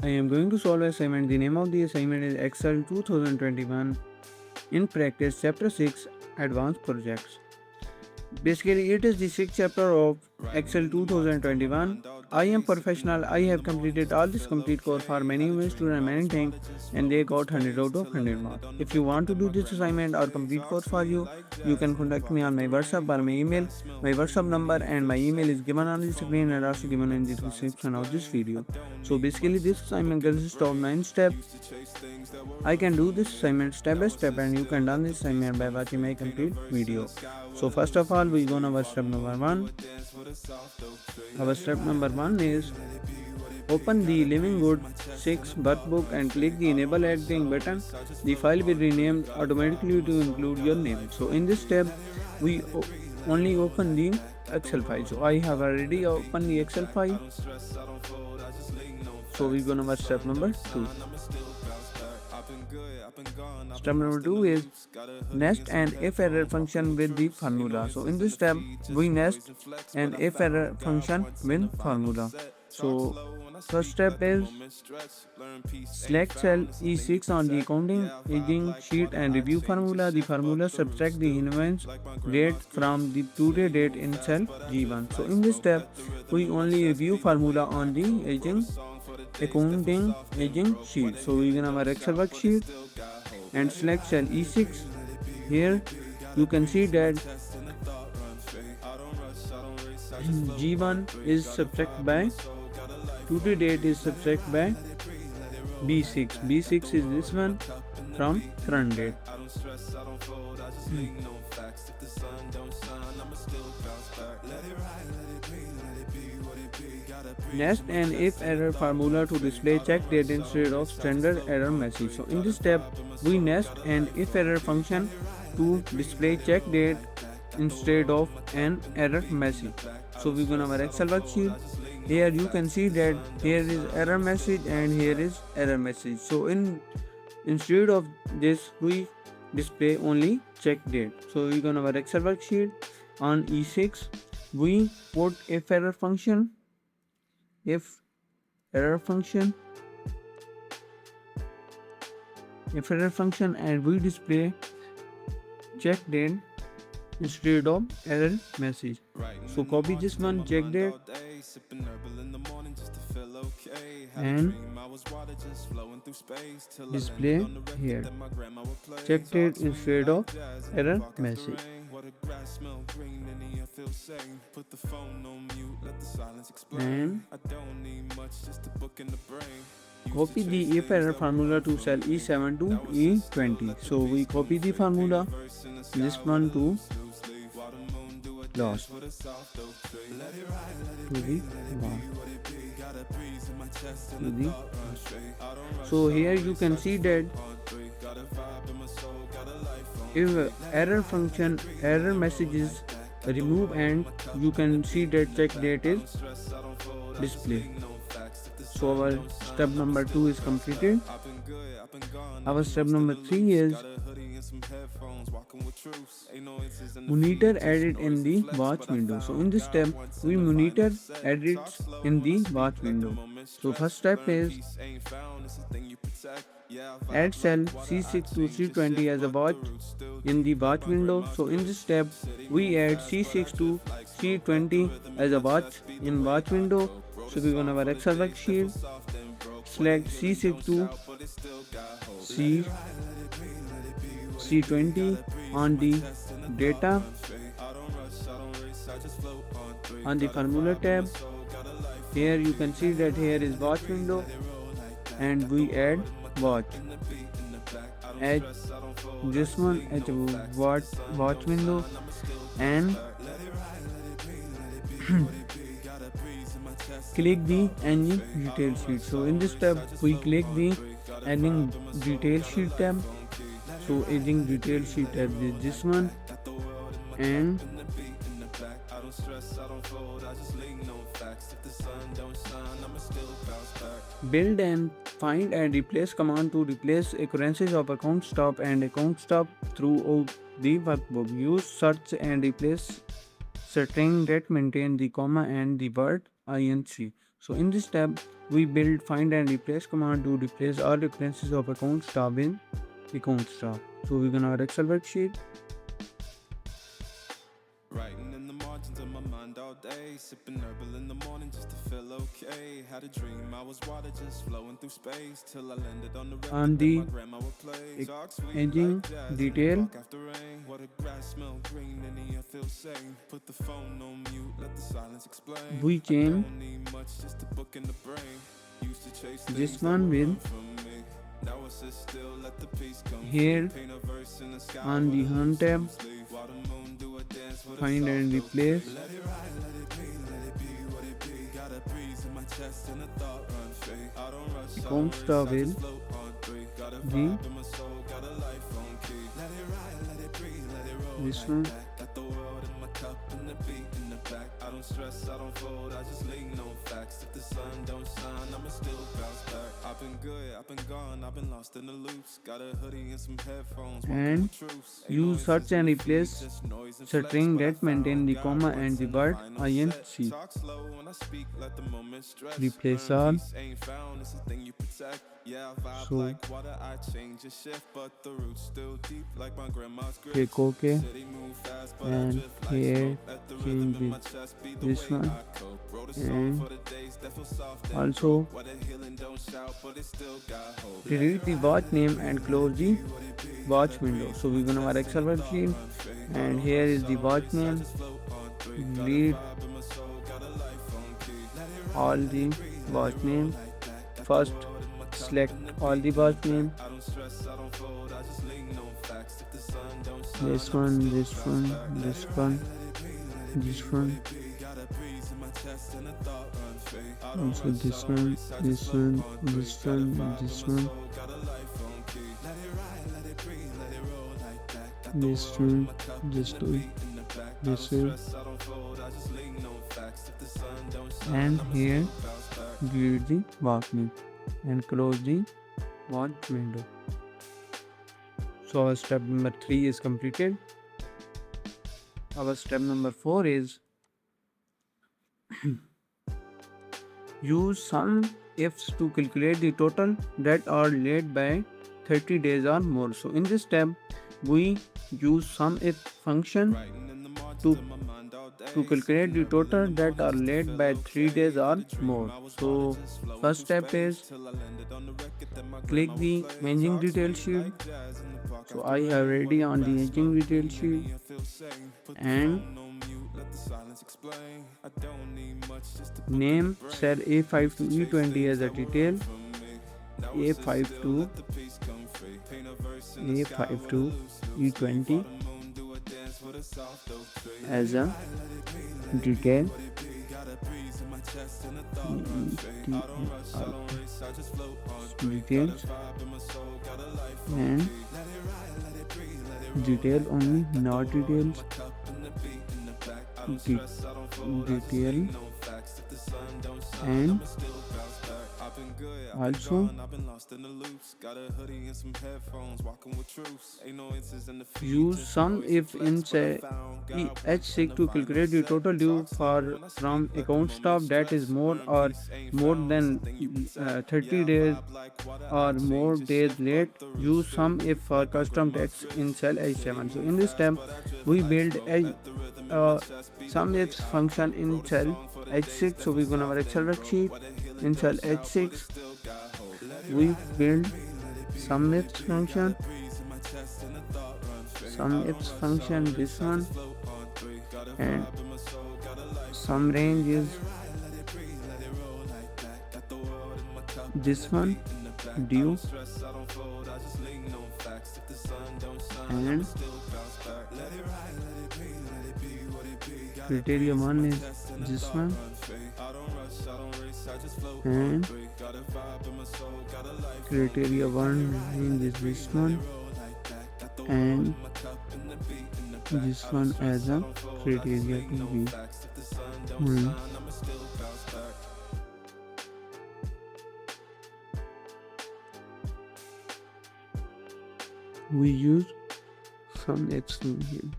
I am going to solve assignment. The name of the assignment is Excel 2021 in practice chapter 6 advanced projects. Basically, it is the sixth chapter of Excel 2021. I am professional. I have completed all this complete course for many women students many times and they got 100 out of 100 marks. If you want to do this assignment or complete course for you, you can contact me on my WhatsApp or my email. My WhatsApp number and my email is given on the screen and also given in the description of this video. So basically, this assignment consists of 9 steps. I can do this assignment step by step and you can do this assignment by watching my complete video. So first of all, we go on our step number 1. Our step number 1 is open the Living Good 6 workbook and click the enable editing button. The file will rename automatically to include your name. So in this step, we only open the Excel file. So I have already opened the Excel file. So we go on our step number 2. Step number 2 is nest an if error function with the formula. So in this step, we nest an if error function with formula. So first step is select cell E6 on the accounting aging sheet and review formula. The formula subtract the invoice date from the today date in cell G1. So in this step, we only review formula on the aging accounting aging sheet. So we can have our Excel worksheet and select cell E6. Here you can see that G1 is subtracted by today date is subtracted by B6. B6 is this one from current date. Nest an if error formula to display check date instead of standard error message. So in this step, we nest an if error function to display check date instead of an error message. So we go to our Excel worksheet. Here you can see that here is error message and here is error message. So instead of this, we display only check date. So we go to our Excel worksheet. On E6, we put if error function. If error function and we display check date instead of error message. So copy this one check date and display here check date instead of error message. And copy the if error formula to cell E7 to E20. So we copy the formula this one to last to the so here you can see that if error message is removed and you can see that check date is displayed. So our step number 2 is completed. Our step number 3 is monitor edit in the watch window. So in this step, we monitor edits in the watch window. So first step is add cell C6 to C20 as a watch in the watch window. So in this step, we add C6 to C20 as a watch in watch window. So we go to our Excel worksheet, select C6 to C20 on the data on the formula tab. Here you can see that here is watch window and we add watch at this one at watch window and click the engine detail sheet. So in this tab we click the engine detail sheet tab. So engine detail sheet tab is this one and build and find and replace command to replace occurrences of account stop and account stop throughout the workbook. Use search and replace string that maintain the comma and the word inc. So in this step, we build find and replace command to replace all references of account staff in account staff. So we're gonna our Excel worksheet. Writing in the margins of my mind all day, sipping herbal in the morning just to feel okay. Had a dream I was water just flowing through space till I landed on the On record that the my grandma would play. Talk sweet aging like jazz in the detail, park after rain. What a grass smell green and the air feels sane. Put the phone on mute, let the silence explain. we I change don't need much, just a book in the brain. Used to chase this things that one would with run from me. Now I sit still, let the peace come free. here Paint a verse in the sky on the with a home loose tab, sleeve. While the moon do a dance with a find soft and oak tree. replace Let it ride, let it be, let it be what it be. Got a breeze in my chest and a thought run free. I don't rush, I account don't race, staff I will just float on three. Got a the vibe in my soul, got a life on key. Let it ride, let it breathe, let it roll this like one that. Got the world in my cup and the beat in the back. I don't stress, I don't fold, I just lean on facts. If the sun don't shine, I'ma still bounce back. I've been good, I've been gone, I've been lost in the loops. Got a hoodie and some headphones, walking and with truths. Ain't no use search incense in and the feed, replace just noise and flex. string But I that maintain found the God comma and once the in the word final set. inc. Talk slow when I speak, let the moment stretch. Replace Learn all. peace ain't found, it's a thing you protect. Yeah, I vibe So like water, I change a shift, but the roots still deep like my grandma's grip. click OK City move fast, but I and drift like here smoke. Let the rhythm change in it my chest be the this way one I cope. Wrote a song and for the days that feel soft and also broke. Where the healing don't shout, but it still got hope. Let it delete the ride, watch let it name breathe, and let close it be the what it be. Got watch a window. breeze So in my we're gonna our chest Excel and a thought worksheet run free. I and don't here rush, is I the don't watch race, I name. just float on three. Got a Delete vibe in my soul, got a life on key. Let it all ride, let the it breathe, let watch it roll name. like that. Got the First world in my cup select and the all beat the in the watch back. name. I don't stress, I don't fold, I just lean on facts. If the sun don't shine, This I'ma one, still this bounce one, back. Let this it one, ride, let it breathe, let it be this what one, it be. Got a breeze in my chest and a thought run free. I don't also rush, I this don't one, race, I just this float one, on three. this Got a one, vibe in this my one, soul, got a life on key. Let it ride, let it breathe, let it roll like that. Got the this world in one, my cup this and the two, beat in the back. I don't this way, stress, I don't fold, I just lean on facts. If the sun don't shine, and I'ma here still bounce back. delete the watch name and close the watch window. So our step number 3 is completed. Our step number 4 is use some ifs to calculate the total that are late by 30 days or more. So in this step, we use some if function Writing in the margins to of my mind all to day, calculate sipping the herbal in total the that morning are just to late feel by 3 days okay. Had or a dream more. I was water So just flowing first through step space is till I landed on the record that my grandma click would the play. managing Talk detail sweet sheet. like jazz in the park So after I have rain. What already a on the grass aging smell detail green and sheet the air feels sane. Put the and phone on mute, let the silence explain. I don't need much, just a book in the name brain. cell A5 Used to to chase E20 things as a that would run detail. from me. Now I sit A5 still, to let the peace come free. Paint a verse in the sky A5 with a to loose leaf. While E20 the moon do a dance with a soft oak tree. Let as it a ride, let it breathe, let it be detail. what it be. Got a breeze in my chest and a thought run free. I don't rush, I ETL don't race, I just float on three. Got a details vibe in my soul, got a life on and key. Let it ride, let it breathe, let it roll detail like that. only, Got the not world in details. my cup and the beat in the back. I don't De- stress, I don't fold, I just detail lean on facts. If the sun don't shine, and I'ma still bounce back. I've been good, I've been also gone, I've been lost in the loops. Got a hoodie and some headphones, walking with truths. Ain't no inches in the feed, use just sum noise and if in flex. But I say found God once in H6 the to vinyl calculate the set. total due Talk slow for when I speak, from let the account moment staff that stretch. is more Learn or peace ain't more found, it's a than thing you protect. 30 Yeah, I days vibe like water, I or more change a days shift, but late. the roots Use still sum if deep for like my custom grandma's text grip. in cell City H7. So move in this fast, step, but I drift we like build smoke. a Let the rhythm in my chest be the sum way if I function cope. in Wrote a cell song for the days H6. that So feel we're gonna our soft Excel and broke. worksheet Where the healing in cell don't shout, but it H6. still got hope. Let it We ride, let it build breathe, let it be sum what it ifs be. Got a function. breeze in my chest and a thought run free. Sum I don't ifs rush, I don't function race, this I one just float on three. Got a and vibe in my soul, got a life on sum key. range Let is it ride, let it breathe, let it roll like that. Got the world in my cup and this the one beat in the back. I due don't stress, I don't fold, I just lean on facts. If the sun don't shine, I'ma and still bounce back. Let it ride, let it breathe, let it be what it be. Got a criteria breeze in one my is chest and a this thought one run free. I don't rush, I don't race, I just float on and three. Got a vibe in my soul, got a life on key. criteria Let one it ride, range let is it this breathe, let it one roll like that. Got the world and in my cup and the beat in the back. this I don't one stress, as I a don't fold, I just criteria to lean on be facts. If the sun don't one. shine, I'ma still bounce back. We use some external here.